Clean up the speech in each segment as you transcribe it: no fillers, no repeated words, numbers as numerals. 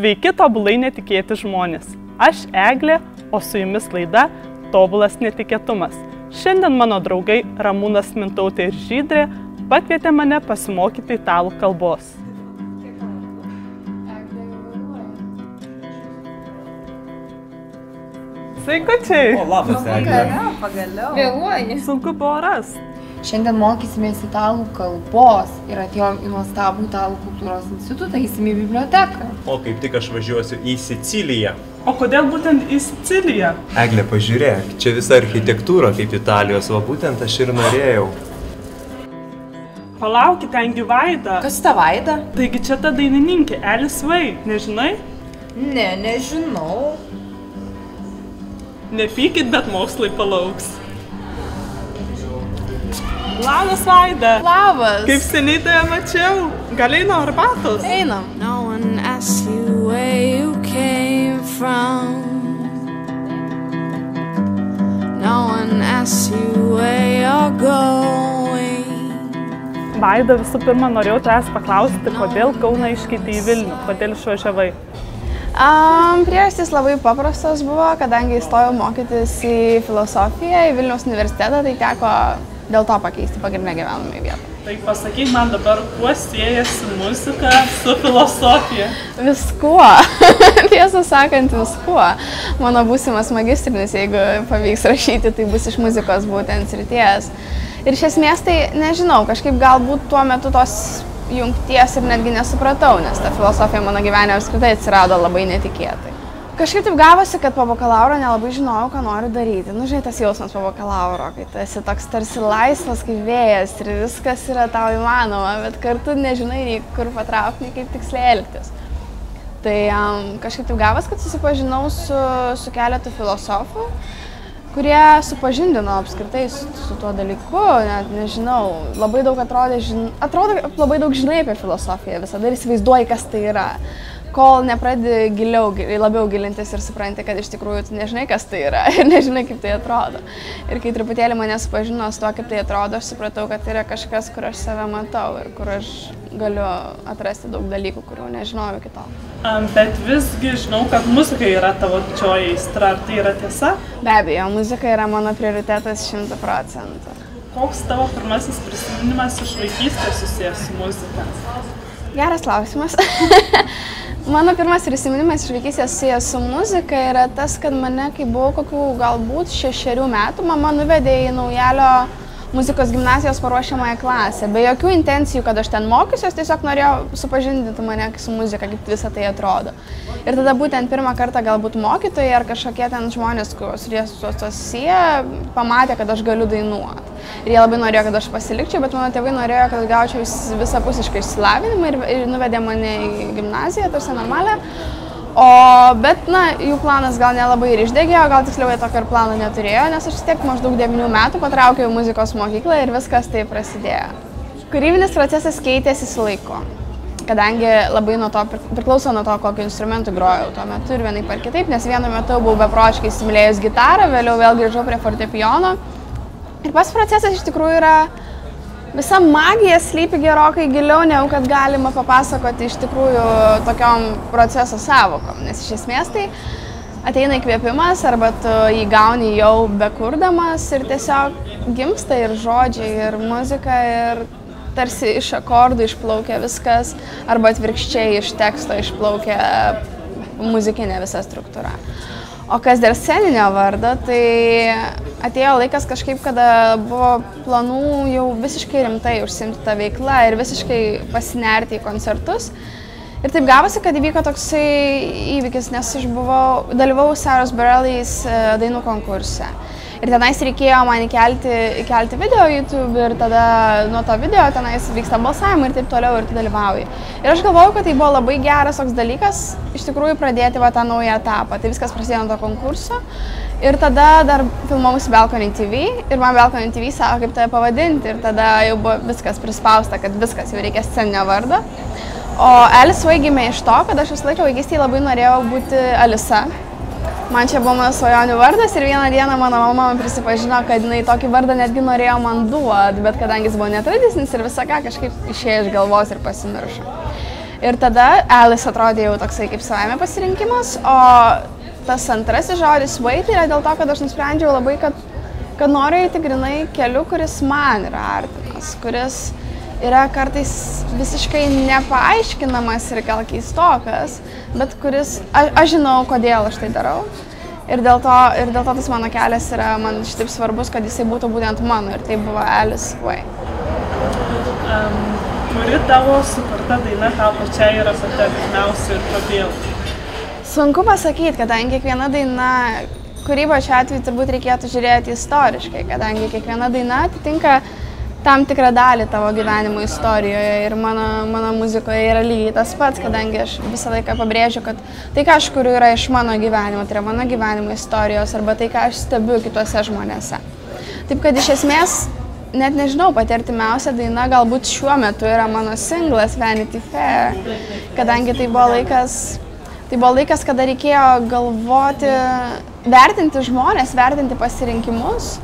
Sveiki, tobulai netikėti žmonės. Aš Eglė, o su jumis laida Tobulas netikėtumas. Šiandien mano draugai Ramūnas, Mintautė ir Žydrė pakvietė mane pasimokyti italų kalbos. Sveikučiai! O, labas, Eglė. Pagaliau. Vėluoji. Sunku buvo rasti. Šiandien mokysimės italų kalbos ir atėjom į nuostabų italų kultūros institutą, eisim į biblioteką. O kaip tik aš važiuosiu į Siciliją. O kodėl būtent į Siciliją? Eglė, pažiūrėk, čia visa architektūra kaip Italijos, va būtent aš ir norėjau. Palaukit, tengi Vaida. Kas ta Vaida? Taigi čia ta dainininkė, Alice Way, nežinai? Ne, nežinau. Nepykit, bet mokslai palauks. Labas, Vaida! Labas. Kaip seniai tave mačiau? Gal einam arbatos? Einam. No one asks you where you came from. No one asks you where you're going. Vaida, visų pirma, norėjau tavęs paklausti, kodėl Kauną iškeitei į Vilnių, kodėl išvažiavai? Priežastys labai paprastos buvo, kadangi įstojau mokytis į filosofiją, į Vilniaus universitetą, tai teko dėl to pakeisti pagrindinę gyvenamąją vietą. Tai pasakyk man dabar, kuo siejasi muzika su filosofija? Viskuo. Tiesą sakant, viskuo. Mano būsimas magistrinis, jeigu pavyks rašyti, tai bus iš muzikos būtent srities. Ir iš esmės tai nežinau, kažkaip galbūt tuo metu tos jungties ir netgi nesupratau, nes ta filosofija mano gyvenime apskritai atsirado labai netikėtai. Kažkaip taip gavosi, kad po bakalauro nelabai žinojau, ką noriu daryti. Nu, žinai, tas jausmas po bakalauro, kai tu esi toks tarsi laisvas kaip vėjas ir viskas yra tau įmanoma, bet kartu nežinai nei kur patraukti, nei kaip tiksliai elgtis. Tai kažkaip taip gavosi, kad susipažinau su keletu filosofų, kurie supažindino apskritai su tuo dalyku, net nežinau, labai daug atrodo, labai daug žinai apie filosofiją visada ir įsivaizduoji, kas tai yra. Kol nepradedi labiau gilintis ir supranti, kad iš tikrųjų tu nežinai, kas tai yra ir nežinai, kaip tai atrodo. Ir kai truputėlį mane supažino su to, kaip tai atrodo, aš supratau, kad tai yra kažkas, kur aš save matau ir kur aš galiu atrasti daug dalykų, kurių nežinojau iki tol. Bet visgi žinau, kad muzika yra tavo didžioji aistra, ar tai yra tiesa? Be abejo, muzika yra mano prioritetas 100%. Koks tavo pirmasis prisiminimas iš vaikystės susijęs su muzika? Geras klausimas. Mano pirmas prisiminimas iš vaikystės susijęs su muzika yra tas, kad mane, kai buvau kokių galbūt 6 metų, mama nuvedė į Naujalio muzikos gimnazijos paruošiamąją klasę. Be jokių intencijų, kad aš ten mokysiuos, tiesiog norėjau supažindinti mane su muzika, kaip visą tai atrodo. Ir tada būtent pirmą kartą galbūt mokytojai ar kažkokie ten žmonės, kuriuos su to susiję, pamatė, kad aš galiu dainuoti. Ir jie labai norėjo, kad aš pasilikčiau, bet mano tėvai norėjo, kad gaučiau visapusiškai išsilavinimą ir nuvedė mane į gimnaziją, tarsi normalią. Bet, jų planas gal nelabai ir išdegė, gal tiksliau jie tokio ir plano neturėjo, nes aš vis tiek maždaug 9 metų patraukiau į muzikos mokyklą ir viskas tai prasidėjo. Kūrybinis procesas keitėsi su laiku, kadangi labai nuo to priklauso nuo to, kokiu instrumentu grojau tuo metu ir vienaip ar kitaip, nes vienu metu buvau beprotiškai įsimylėjus gitarą, vėliau vėl grįžau prie fortepijono. Ir pats procesas iš tikrųjų yra, visa magija slypi gerokai giliau, negu kad galima papasakoti iš tikrųjų tokiom proceso sąvokom, nes iš esmės tai ateina įkvėpimas arba tu jį gauni jau bekurdamas ir tiesiog gimsta ir žodžiai, ir muzika, ir tarsi iš akordų išplaukia viskas, arba atvirkščiai iš teksto išplaukia muzikinė visa struktūra. O kas dėl sceninio vardo, tai atėjo laikas kažkaip, kada buvo planų jau visiškai rimtai užsiimti tą veiklą ir visiškai pasinerti į koncertus. Ir taip gavosi, kad įvyko toksai įvykis, nes aš dalyvavau Sarah's Bareilles dainų konkurse. Ir tenais reikėjo man įkelti video YouTube ir tada nuo to video tenais vyksta balsavimai ir taip toliau ir tu dalyvauji. Ir aš galvojau, kad tai buvo labai geras toks dalykas iš tikrųjų pradėti tą naują etapą. Tai viskas prasidėjo nuo to konkurso. Ir tada dar filmavausi Balcony TV ir man Balcony TV sako, kaip tave pavadinti. Ir tada jau buvo viskas prispausta, kad viskas jau reikia sceninio vardo. O Alice Way gimė iš to, kad aš visą laiką vaikystėje labai norėjau būti Alisa. Man čia buvo mano svajonių vardas ir vieną dieną mano mama man prisipažino, kad jinai tokį vardą netgi norėjo man duoti, bet kadangi jis buvo netradicinis ir visą ką kažkaip išėjo iš galvos ir pasimiršo. Ir tada Alice atrodė jau toksai kaip savaime pasirinkimas, o tas antrasis žodis wait yra dėl to, kad aš nusprendžiau labai, kad noriu eiti grinai keliu, kuris man yra artimas, kuris yra kartais visiškai nepaaiškinamas ir gal keistokas, bet kuris, aš žinau, kodėl aš tai darau. Ir dėl to tas mano kelias yra man šitaip svarbus, kad jisai būtų būtent mano, ir tai buvo Alice Way. Kuri tavo sukurta daina tau pačiai yra pati artimiausia ir kodėl? Sunku pasakyti, kadangi kiekviena daina, kūryba šiuo atveju turbūt reikėtų žiūrėti istoriškai, kadangi kiekviena daina atitinka tam tikrą dalį tavo gyvenimo istorijoje ir mano muzikoje yra lygiai tas pats, kadangi aš visą laiką pabrėžiu, kad tai, ką aš kuriu, yra iš mano gyvenimo, tai yra mano gyvenimo istorijos arba tai, ką aš stebiu kituose žmonėse. Taip kad iš esmės, net nežinau, pati artimiausia daina galbūt šiuo metu yra mano singlas Vanity Fair, kadangi tai buvo laikas, kada reikėjo galvoti, vertinti žmonės, vertinti pasirinkimus.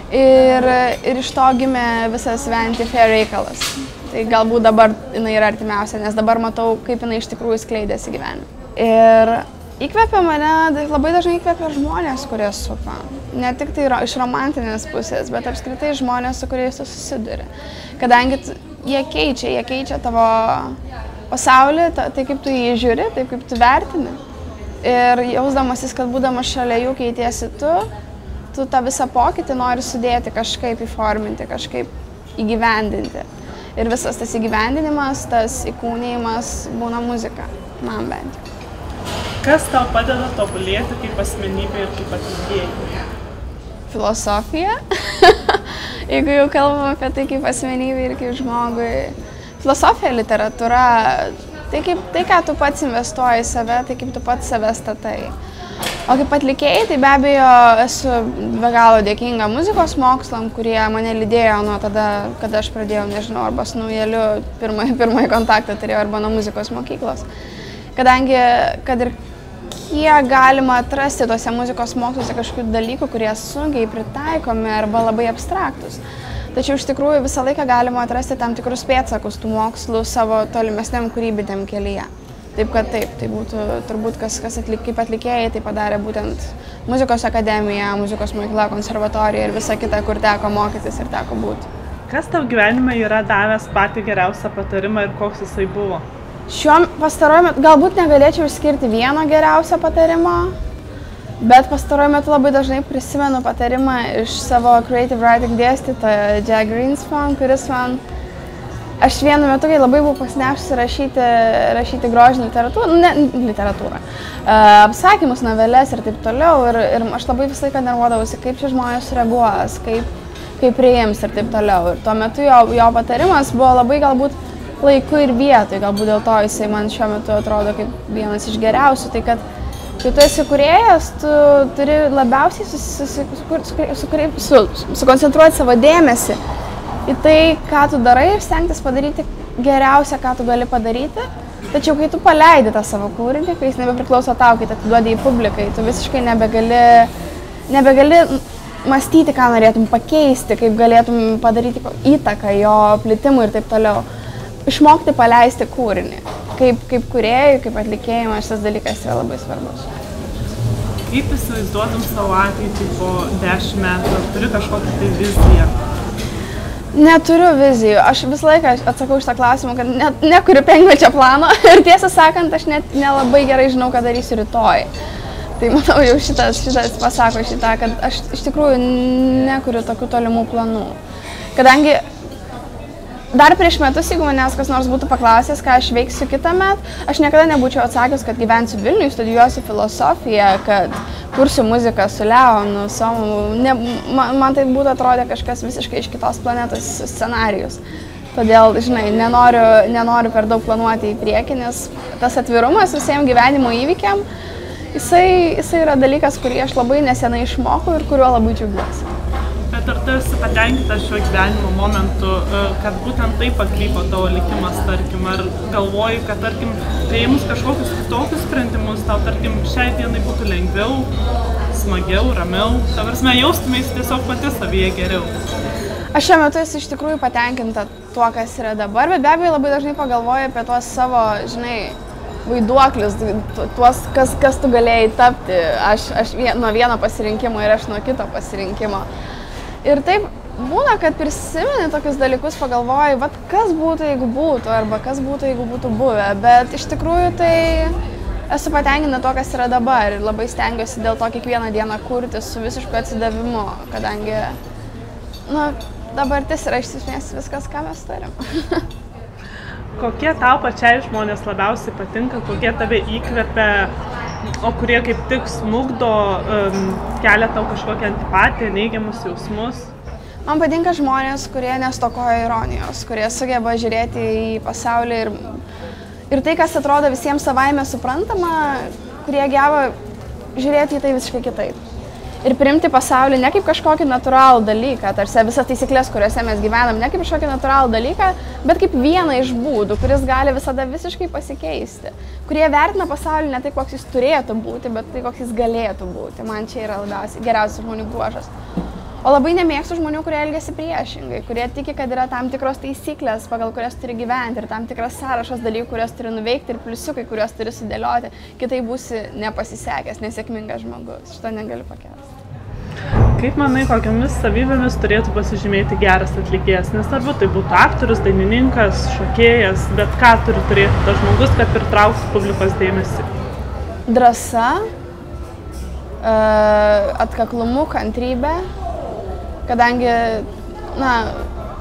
Ir iš to gimė visas Vanity Fair reikalas. Tai galbūt dabar jinai yra artimiausia, nes dabar matau, kaip jinai iš tikrųjų skleidėsi gyvenime. Ir įkvepia mane, labai dažnai įkvepia žmonės, kurie supa. Ne tik tai iš romantinės pusės, bet apskritai žmonės, su kuriais tu susiduri. Kadangi jie keičia tavo pasaulį, tai kaip tu jį žiūri, taip kaip tu vertini. Ir jausdamasis, kad būdamas šalia jų keitiesi tu tą visą pokytį nori sudėti, kažkaip įforminti, kažkaip įgyvendinti. Ir visas tas įgyvendinimas, tas įkūnijimas būna muzika, man bent jau. Kas tau padeda tobulėti kaip asmenybė ir kaip atlikėjai? Filosofija. Jeigu jau kalbam apie tai kaip asmenybė ir kaip žmogui. Filosofija, literatūra, tai ką tu pats investuoji į save, tai kaip tu pats save statai. O kaip atlikėjai, tai be abejo esu be galo dėkinga muzikos mokslam, kurie mane lydėjo nuo tada, kada aš pradėjau, nežinau, arba su Naujeliu pirmąjį kontaktą turėjau, arba nuo muzikos mokyklos. Kadangi, kad ir kiek galima atrasti tuose muzikos moksluose kažkokių dalykų, kurie sunkiai pritaikomi arba labai abstraktus. Tačiau iš tikrųjų visą laiką galima atrasti tam tikrus pėdsakus tų mokslų savo tolimesniam kūrybiniam kelyje. Taip, kad taip, tai būtų turbūt kaip atlikėjai tai padarė būtent muzikos akademija, muzikos mokykla, konservatorija ir visa kita, kur teko mokytis ir teko būti. Kas tau gyvenime yra davęs patį geriausią patarimą ir koks jisai buvo? Šiuo pastaruoju metu galbūt negalėčiau išskirti vieno geriausio patarimo, bet pastaruoju metu labai dažnai prisimenu patarimą iš savo creative writing dėstytojo Jack Greenspan, kuris man... Aš vienu metu, kai labai buvau pasinešusi rašyti grožinę literatūrą, apsakymus, noveles ir taip toliau. Ir aš labai visą laiką nervuodavausi, kaip čia žmonės reaguos, kaip priims ir taip toliau. Ir tuo metu jo patarimas buvo labai galbūt laiku ir vietoj, galbūt dėl to jisai man šiuo metu atrodo kaip vienas iš geriausių. Tai kad kai tu esi kūrėjas, tu turi labiausiai sukoncentruoti savo dėmesį į tai, ką tu darai ir stengtis padaryti geriausia, ką tu gali padaryti. Tačiau kai tu paleidi tą savo kūrinį, kai jis nebepriklauso tau, kai atiduodi į publikai, tu visiškai nebegali mąstyti, ką norėtum pakeisti, kaip galėtum padaryti įtaką jo plitimui ir taip toliau. Išmokti paleisti kūrinį. Kaip kūrėjui, kaip atlikėjui, šitas dalykas yra labai svarbus. Kaip įsivaizduotum savo ateitį po 10 metų? Ar turi kažkokią tai viziją? Neturiu vizijų. Aš visą laiką atsakau šitą klausimą, kad nekuriu 5-mečio plano ir tiesą sakant, aš net nelabai gerai žinau, ką darysiu rytoj. Tai manau, jau šitas pasako šitą, kad aš iš tikrųjų nekuriu tokių tolimų planų. Kadangi dar prieš metus, jeigu manęs kas nors būtų paklausęs, ką aš veiksiu kitąmet, aš niekada nebūčiau atsakęs, kad gyvensiu Vilniuje, studijuosiu filosofiją, kad kursiu muziką su Leonu, man tai būtų atrodę kažkas visiškai iš kitos planetos scenarijus. Todėl, žinai, nenoriu per daug planuoti į priekį, nes tas atvirumas visiems gyvenimo įvykiam, jisai yra dalykas, kurį aš labai nesenai išmokau ir kuriuo labai džiaugiuosi. Bet ar tu esi patenkintas šiuo gyvenimo momentu, kad būtent taip pakrypo tavo likimas, tarkim, ar galvoji, kad, tarkim, priėmus kažkokius kitokius sprendimus, tau, tarkim, šiai dienai būtų lengviau, smagiau, ramiau, ta prasme, jaustumės tiesiog pati savyje geriau? Aš šiuo metu esu iš tikrųjų patenkinta tuo, kas yra dabar, bet be abejo labai dažnai pagalvoju apie tuos savo, žinai, vaiduoklius, tuos, kas tu galėjai tapti, aš nuo vieno pasirinkimo ir aš nuo kito pasirinkimo. Ir taip būna, kad prisimeni tokius dalykus, pagalvoji, vat kas būtų, jeigu būtų, arba kas būtų, jeigu būtų buvę, bet iš tikrųjų tai esu patenkinta to, kas yra dabar ir labai stengiuosi dėl to kiekvieną dieną kurti su visišku atsidavimu, kadangi, nu, dabartis yra iš esmės viskas, ką mes turim. Kokie tau pačiai žmonės labiausiai patinka, kokie tave įkvepia, o kurie kaip tik smugdo, kelia tau kažkokią antipatiją, neigiamus jausmus? Man patinka žmonės, kurie nestokoja ironijos, kurie sugeba žiūrėti į pasaulį ir tai, kas atrodo visiems savaime suprantama, kurie geba žiūrėti į tai visiškai kitaip. Ir priimti pasaulį ne kaip kažkokį natūralų dalyką, tarsi visas taisyklės, kuriuose mes gyvenam, ne kaip kažkokį natūralų dalyką, bet kaip vieną iš būdų, kuris gali visada visiškai pasikeisti. Kurie vertina pasaulį ne tai, koks jis turėtų būti, bet tai, koks jis galėtų būti. Man čia yra geriausias žmonių bruožas. O labai nemėgstu žmonių, kurie elgiasi priešingai, kurie tiki, kad yra tam tikros taisyklės, pagal kurias turi gyventi ir tam tikras sąrašas dalykų, kurias turi nuveikti ir pliusiukai, kuriuos turi sudėlioti. Kitai būsi nepasisekęs, nesėkmingas žmogus. Šito negaliu pakęsti. Kaip manai, kokiamis savybėmis turėtų pasižymėti geras atlikėjas? Nesvarbu, tai būtų aktorius, dainininkas, šokėjas, bet ką turi turėti tas žmogus, kad pritrauktų publikos dėmesį? Drąsa, atkaklumu, kantrybė. Kadangi, na,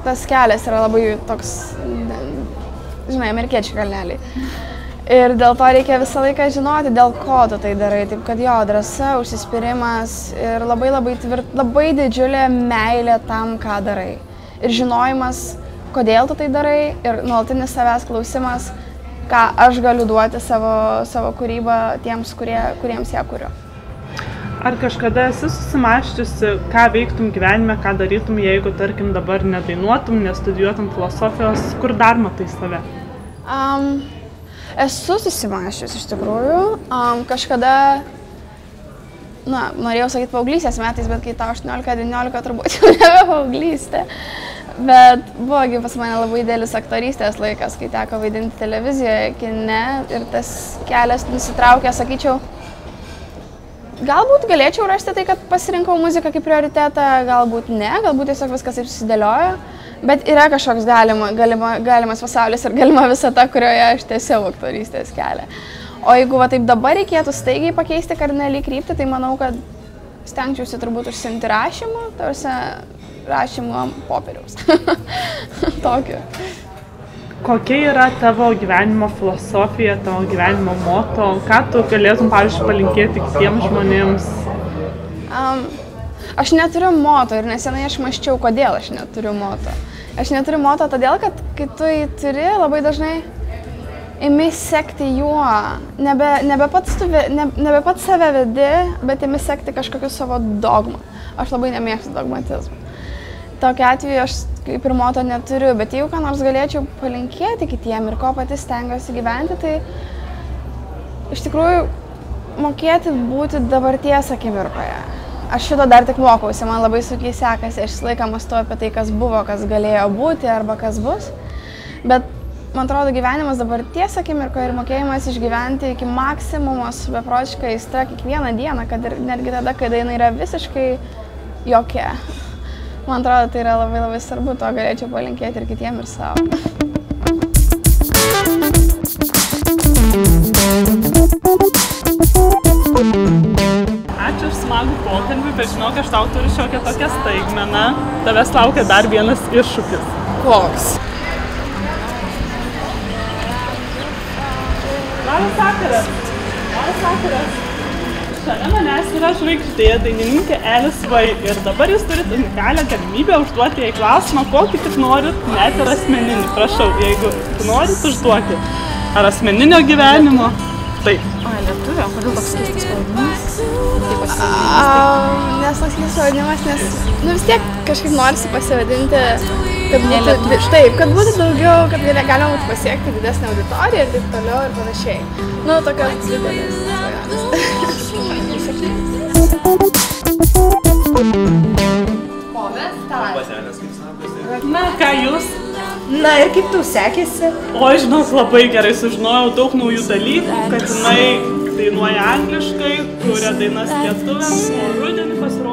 tas kelias yra labai toks, žinai, amerikiečių kalneliai. Ir dėl to reikia visą laiką žinoti, dėl ko tu tai darai. Taip kad jo, drąsa, užsispyrimas ir labai didžiulė meilė tam, ką darai. Ir žinojimas, kodėl tu tai darai ir nuolatinis savęs klausimas, ką aš galiu duoti savo kūrybą tiems, kuriems ją kuriu. Ar kažkada esi susimąsčiusi, ką veiktum gyvenime, ką darytum, jeigu, tarkim, dabar nedainuotum, nestudijuotum filosofijos, kur dar matai save? Esu susimąsčiusi iš tikrųjų. Kažkada, na, norėjau sakyti paauglystės metais, bet kai tau 18-19 turbūt jau nebe paauglystė. Bet buvogi pas mane labai didelis aktorystės laikas, kai teko vaidinti televizijoje, kine ir tas kelias nusitraukė, sakyčiau, galbūt galėčiau rasti tai, kad pasirinkau muziką kaip prioritetą, galbūt ne, galbūt tiesiog viskas taip susidėliojo, bet yra kažkoks galimas pasaulis ir galima visata, kurioje aš tiesiog aktorystės kelią. O jeigu va taip dabar reikėtų staigiai pakeisti kardinaliai kryptį, tai manau, kad stengčiausi turbūt užsiimti rašymu, tarsi rašymu ant popieriaus. Tokiu. Kokia yra tavo gyvenimo filosofija, tavo gyvenimo moto? Ką tu galėtum, pavyzdžiui, palinkėti kitiems žmonėms? Aš neturiu moto ir nesenai aš mąsčiau, kodėl aš neturiu moto. Aš neturiu moto todėl, kad kai tu jį turi, labai dažnai imi sekti juo. Nebe pats save vedi, bet imi sekti kažkokiu savo dogmą. Aš labai nemėgstu dogmatizmą. Tokiu atveju aš kaip ir moto neturiu, bet jeigu ką nors galėčiau palinkėti kitiem ir ko pati stengiuosi gyventi, tai iš tikrųjų mokėti būti dabarties akimirkoje. Aš šito dar tik mokausi, man labai sunkiai sekasi, aš visą laiką mąstau apie tai, kas buvo, kas galėjo būti arba kas bus. Bet man atrodo, gyvenimas dabarties akimirkoje ir mokėjimas išgyventi iki maksimumo su beprotiška aistra kiekvieną dieną, kad ir netgi tada, kai jinai yra visiškai jokia. Man atrodo, tai yra labai svarbu, to galėčiau palinkėti ir kitiem ir savo. Ačiū už smagų pokalbį, bet žinau, kad aš tau turiu šiokią tokią staigmeną. Tavęs laukia dar vienas iššūkis. Koks? Labas vakaras. Labas vakaras. Šalia manęs yra žvaigždė, dainininkė Elis Vai ir dabar jūs turit unikalią galimybę užduoti jai klausimą, kokį tik norit, net ir asmeninį. Prašau, jeigu norit, užduokit. Ar asmeninio gyvenimo? Taip. Lietuvė, kodėl toks keistas pavadinimas? Nes toks keistas pavadinimas, nes vis tiek kažkaip norisi pasivadinti, kad būtų, taip, kad būtų daugiau, kad galima būtų pasiekti didesnę auditoriją ir taip toliau ir panašiai. Nu, tokios didelės svajonės. O mes tą. Na, ką jūs? Na ir kaip tau sekėsi? O, žinok, labai gerai sužinojau daug naujų dalykų, kad jinai dainuoja angliškai, kuria dainas lietuviams, o rudenį pasirodė